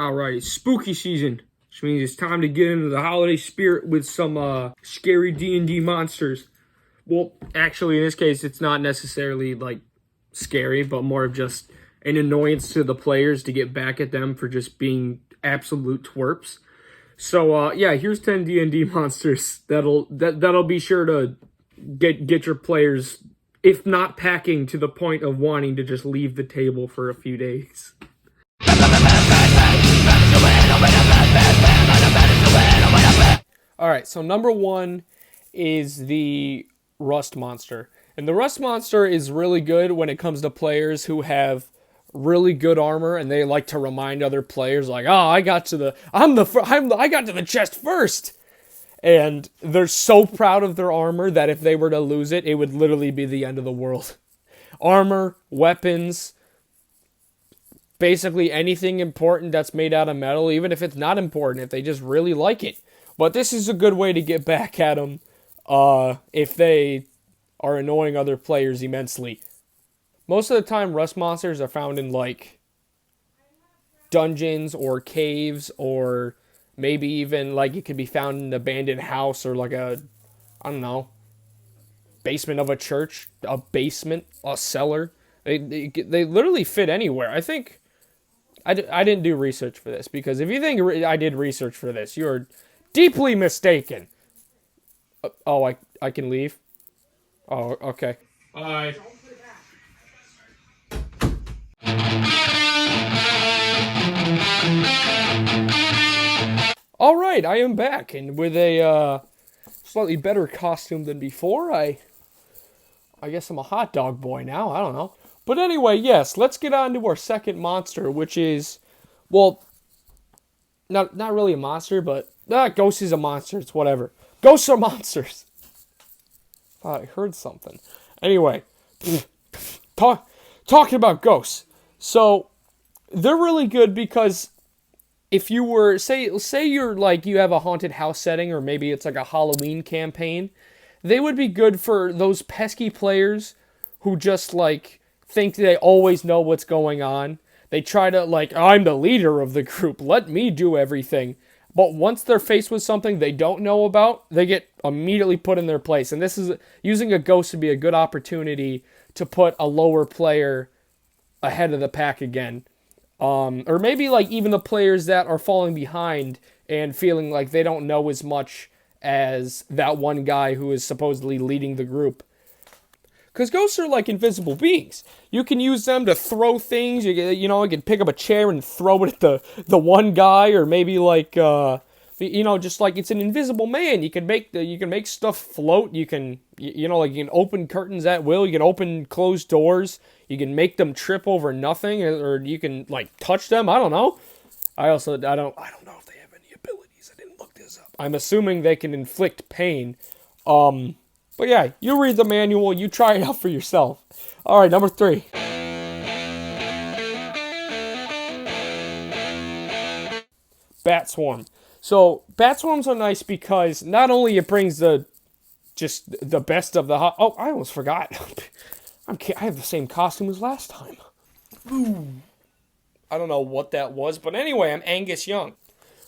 Alright, spooky season, which means it's time to get into the holiday spirit with some scary D&D monsters. Well, actually, in this case, it's not necessarily, scary, but more of just an annoyance to the players to get back at them for just being absolute twerps. So, yeah, here's 10 D&D monsters that'll be sure to get your players, if not packing, to the point of wanting to just leave the table for a few days. Alright, so number one is the Rust Monster. And the Rust Monster is really good when it comes to players who have really good armor and they like to remind other players like, "Oh, I got to the chest first." And they're so proud of their armor that if they were to lose it, it would literally be the end of the world. Armor, weapons, basically anything important that's made out of metal, even if it's not important, if they just really like it. But this is a good way to get back at them if they are annoying other players immensely. Most of the time, rust monsters are found in, dungeons or caves, or maybe even, it could be found in an abandoned house or, basement of a church, a basement, a cellar. They literally fit anywhere. I think I didn't do research for this, because if you think I did research for this, you're deeply mistaken. Oh, I can leave? Oh, okay. Bye. Alright, I am back, and with a slightly better costume than before. I guess I'm a hot dog boy now, I don't know. But anyway, yes, let's get on to our second monster, which is, well, not really a monster, but ghost is a monster, it's whatever. Ghosts are monsters. I heard something. Anyway, talking about ghosts. So, they're really good because if you were, say you're you have a haunted house setting, or maybe it's a Halloween campaign, they would be good for those pesky players who just think they always know what's going on. They try to I'm the leader of the group, let me do everything. But once they're faced with something they don't know about, they get immediately put in their place. And this is, using a ghost to be a good opportunity to put a lower player ahead of the pack again. Or maybe even the players that are falling behind and feeling like they don't know as much as that one guy who is supposedly leading the group. Because ghosts are like invisible beings. You can use them to throw things. You can pick up a chair and throw it at the one guy, or maybe just it's an invisible man. You can make stuff float. You can you can open curtains at will. You can open closed doors. You can make them trip over nothing, or you can touch them. I don't know. I don't know if they have any abilities. I didn't look this up. I'm assuming they can inflict pain. But yeah, you read the manual, you try it out for yourself. Alright, number 3. Bat Swarm. So, Bat Swarms are nice because not only it brings the best of the oh, I almost forgot. I have the same costume as last time. Ooh. I don't know what that was, but anyway, I'm Angus Young.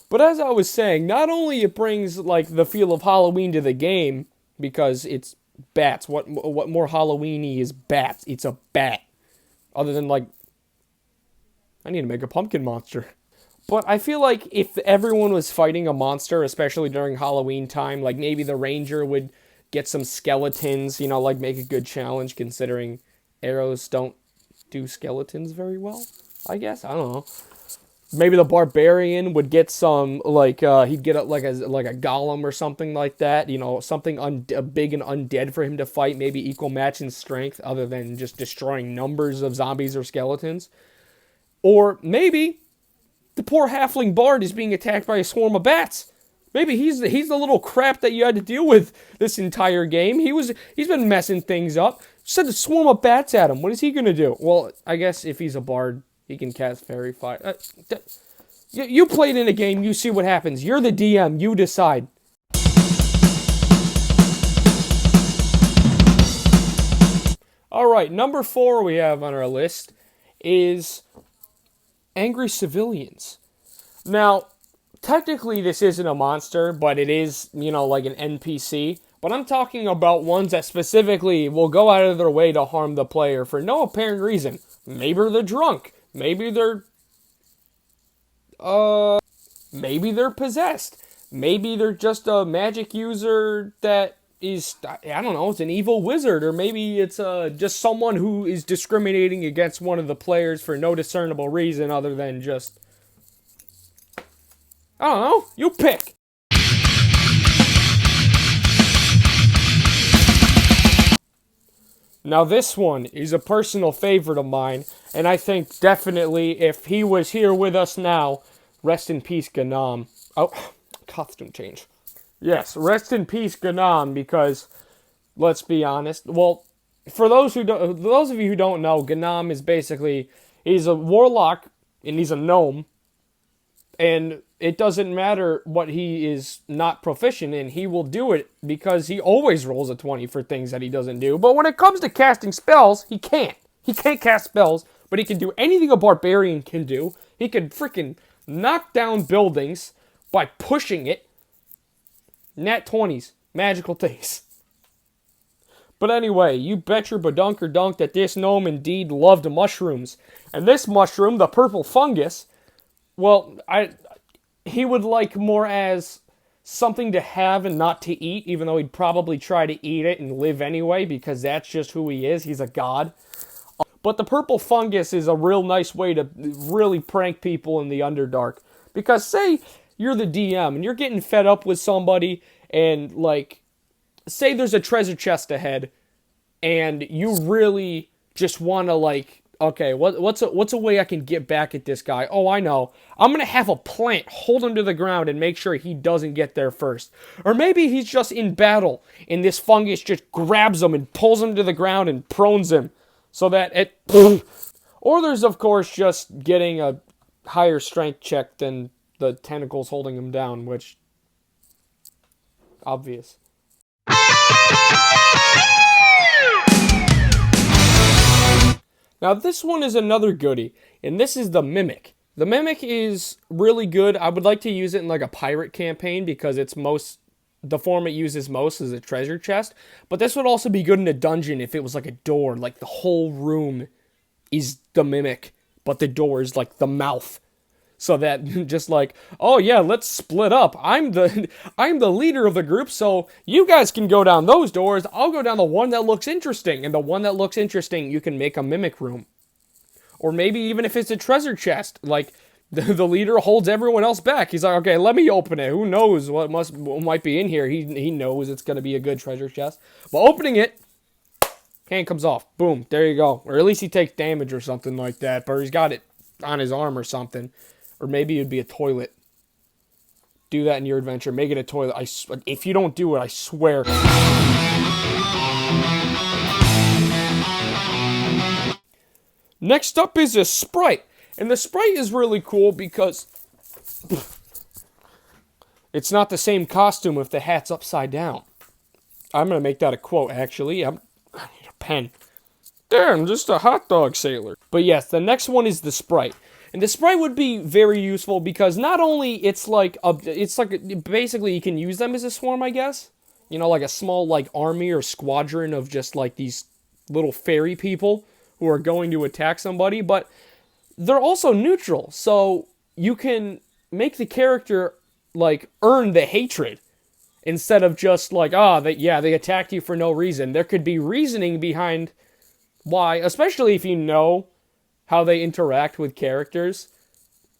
But as I was saying, not only it brings the feel of Halloween to the game, because it's bats. What more Halloween-y is bats? It's a bat. Other than I need to make a pumpkin monster. But I feel like if everyone was fighting a monster, especially during Halloween time, maybe the ranger would get some skeletons, make a good challenge, considering arrows don't do skeletons very well, I guess. I don't know. Maybe the barbarian would get some, he'd get a golem or something like that. Something big and undead for him to fight. Maybe equal match in strength, other than just destroying numbers of zombies or skeletons. Or maybe the poor halfling bard is being attacked by a swarm of bats. Maybe he's the little crap that you had to deal with this entire game. He's been messing things up. Send a swarm of bats at him. What is he gonna do? Well, I guess if he's a bard, he can cast Fairy Fire. You played in a game, you see what happens. You're the DM, you decide. Alright, number 4 we have on our list is angry civilians. Now, technically this isn't a monster, but it is, like an NPC. But I'm talking about ones that specifically will go out of their way to harm the player for no apparent reason. Maybe they're drunk. Maybe they're possessed. Maybe they're just a magic user that is, I don't know, it's an evil wizard, or maybe it's just someone who is discriminating against one of the players for no discernible reason other than just, I don't know, you pick. Now this one is a personal favorite of mine, and I think definitely if he was here with us now, rest in peace, Ganam. Oh, costume change. Yes, rest in peace, Ganam, because let's be honest. Well, for those of you who don't know, Ganam is basically he's a warlock and he's a gnome, and it doesn't matter what he is not proficient in, he will do it because he always rolls a 20 for things that he doesn't do. But when it comes to casting spells, he can't. He can't cast spells, but he can do anything a barbarian can do. He can freaking knock down buildings by pushing it. Nat 20s, magical things. But anyway, you bet your badunker dunk that this gnome indeed loved mushrooms. And this mushroom, the purple fungus, well, he would like more as something to have and not to eat, even though he'd probably try to eat it and live anyway, because that's just who he is. He's a god. But the purple fungus is a real nice way to really prank people in the Underdark. Because say you're the DM and you're getting fed up with somebody, and like, say there's a treasure chest ahead, and you really just want to like, okay, what's a way I can get back at this guy? Oh, I know. I'm going to have a plant hold him to the ground and make sure he doesn't get there first. Or maybe he's just in battle and this fungus just grabs him and pulls him to the ground and prones him so that it... Or there's, of course, just getting a higher strength check than the tentacles holding him down, which... obvious. Now this one is another goodie, and this is the Mimic. The Mimic is really good. I would like to use it in like a pirate campaign because the form it uses most is a treasure chest. But this would also be good in a dungeon if it was like a door, like the whole room is the Mimic, but the door is like the mouth. So that just like, oh yeah, let's split up. I'm the leader of the group, so you guys can go down those doors. I'll go down the one that looks interesting. And the one that looks interesting, you can make a mimic room. Or maybe even if it's a treasure chest, like the leader holds everyone else back. He's like, okay, let me open it. Who knows what might be in here? He knows it's gonna be a good treasure chest. But opening it, hand comes off. Boom, there you go. Or at least he takes damage or something like that. But he's got it on his arm or something. Or maybe it'd be a toilet. Do that in your adventure. Make it a toilet. If you don't do it, I swear. Next up is a sprite. And the sprite is really cool because it's not the same costume if the hat's upside down. I'm going to make that a quote, actually. I need a pen. There, I'm just a hot dog sailor. But yes, the next one is the sprite. And the sprite would be very useful because not only it's like basically you can use them as a swarm, I guess. You know, like a small like army or squadron of just like these little fairy people who are going to attack somebody, but they're also neutral. So you can make the character like earn the hatred instead of just like, they attacked you for no reason. There could be reasoning behind why, especially if you know how they interact with characters,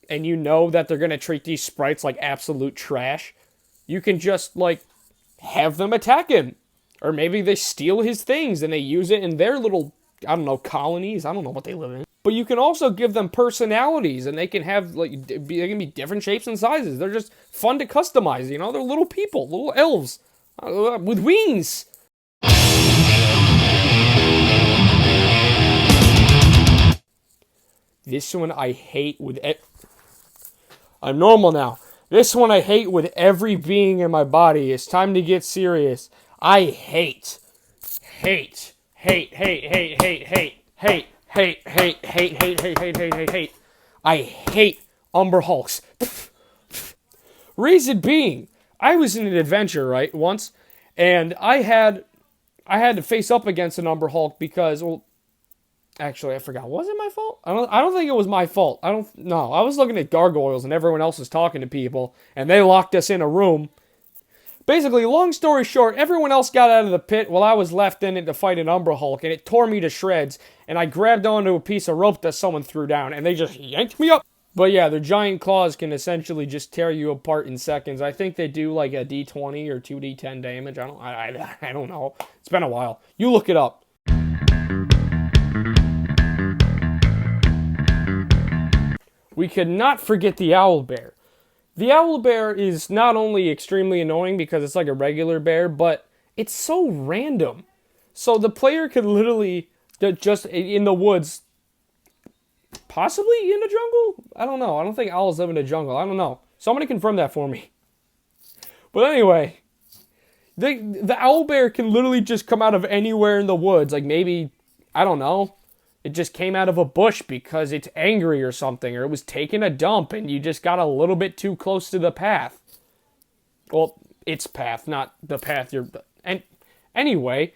and you know that they're going to treat these sprites like absolute trash, you can just, like, have them attack him. Or maybe they steal his things and they use it in their little, I don't know, colonies. I don't know what they live in. But you can also give them personalities, and they can have, like, they can be different shapes and sizes. They're just fun to customize, you know? They're little people, little elves with wings. This one I hate with... I'm normal now. This one I hate with every being in my body. It's time to get serious. I hate I hate Umber Hulks. Reason being, I was in an adventure, right, once, and I had to face up against an Umber Hulk because, well, actually, I forgot. Was it my fault? I don't think it was my fault. No, I was looking at gargoyles and everyone else was talking to people and they locked us in a room. Basically, long story short, everyone else got out of the pit while I was left in it to fight an Umbra Hulk, and it tore me to shreds, and I grabbed onto a piece of rope that someone threw down, and they just yanked me up. But yeah, their giant claws can essentially just tear you apart in seconds. I think they do like a D20 or 2D10 damage. I don't know. It's been a while. You look it up. We could not forget the owlbear. The owlbear is not only extremely annoying because it's like a regular bear, but it's so random. So the player could literally just in the woods, possibly in the jungle? I don't know. I don't think owls live in the jungle. I don't know. Somebody confirm that for me. But anyway, the owlbear can literally just come out of anywhere in the woods. Like maybe, I don't know. It just came out of a bush because it's angry or something, or it was taking a dump and you just got a little bit too close to the path. Well, its path, not the path you're... And anyway,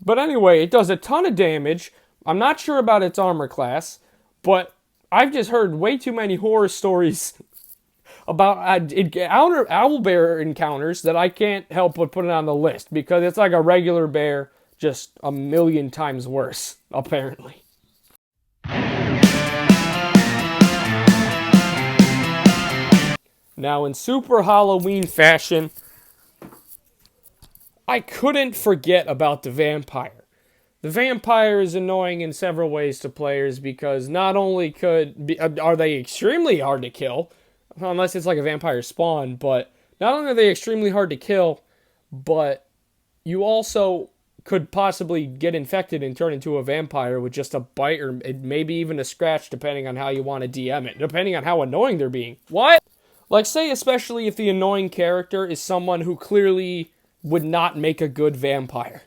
it does a ton of damage. I'm not sure about its armor class, but I've just heard way too many horror stories about owlbear encounters that I can't help but put it on the list because it's like a regular bear, just a million times worse, apparently. Now, in super Halloween fashion, I couldn't forget about the vampire. The vampire is annoying in several ways to players because not only are they extremely hard to kill, unless it's like a vampire spawn, but not only are they extremely hard to kill, but you also could possibly get infected and turn into a vampire with just a bite or maybe even a scratch, depending on how you want to DM it, depending on how annoying they're being. What? Like, say, especially if the annoying character is someone who clearly would not make a good vampire.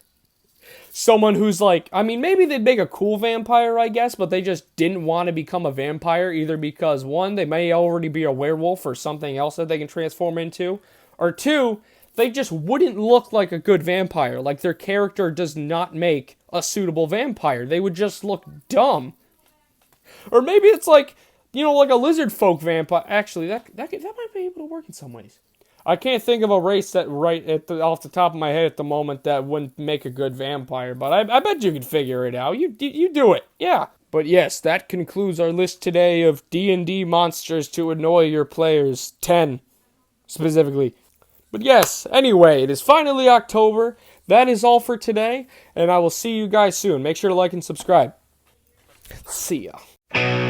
Someone who's like, I mean, maybe they'd make a cool vampire, I guess, but they just didn't want to become a vampire, either because, one, they may already be a werewolf or something else that they can transform into, or two, they just wouldn't look like a good vampire. Like, their character does not make a suitable vampire. They would just look dumb. Or maybe it's like, like a lizard folk vampire. Actually, that might be able to work in some ways. I can't think of a race that off the top of my head at the moment that wouldn't make a good vampire, but I bet you could figure it out. You do it, yeah. But yes, that concludes our list today of D&D monsters to annoy your players. 10, specifically. But yes, anyway, it is finally October. That is all for today, and I will see you guys soon. Make sure to like and subscribe. See ya.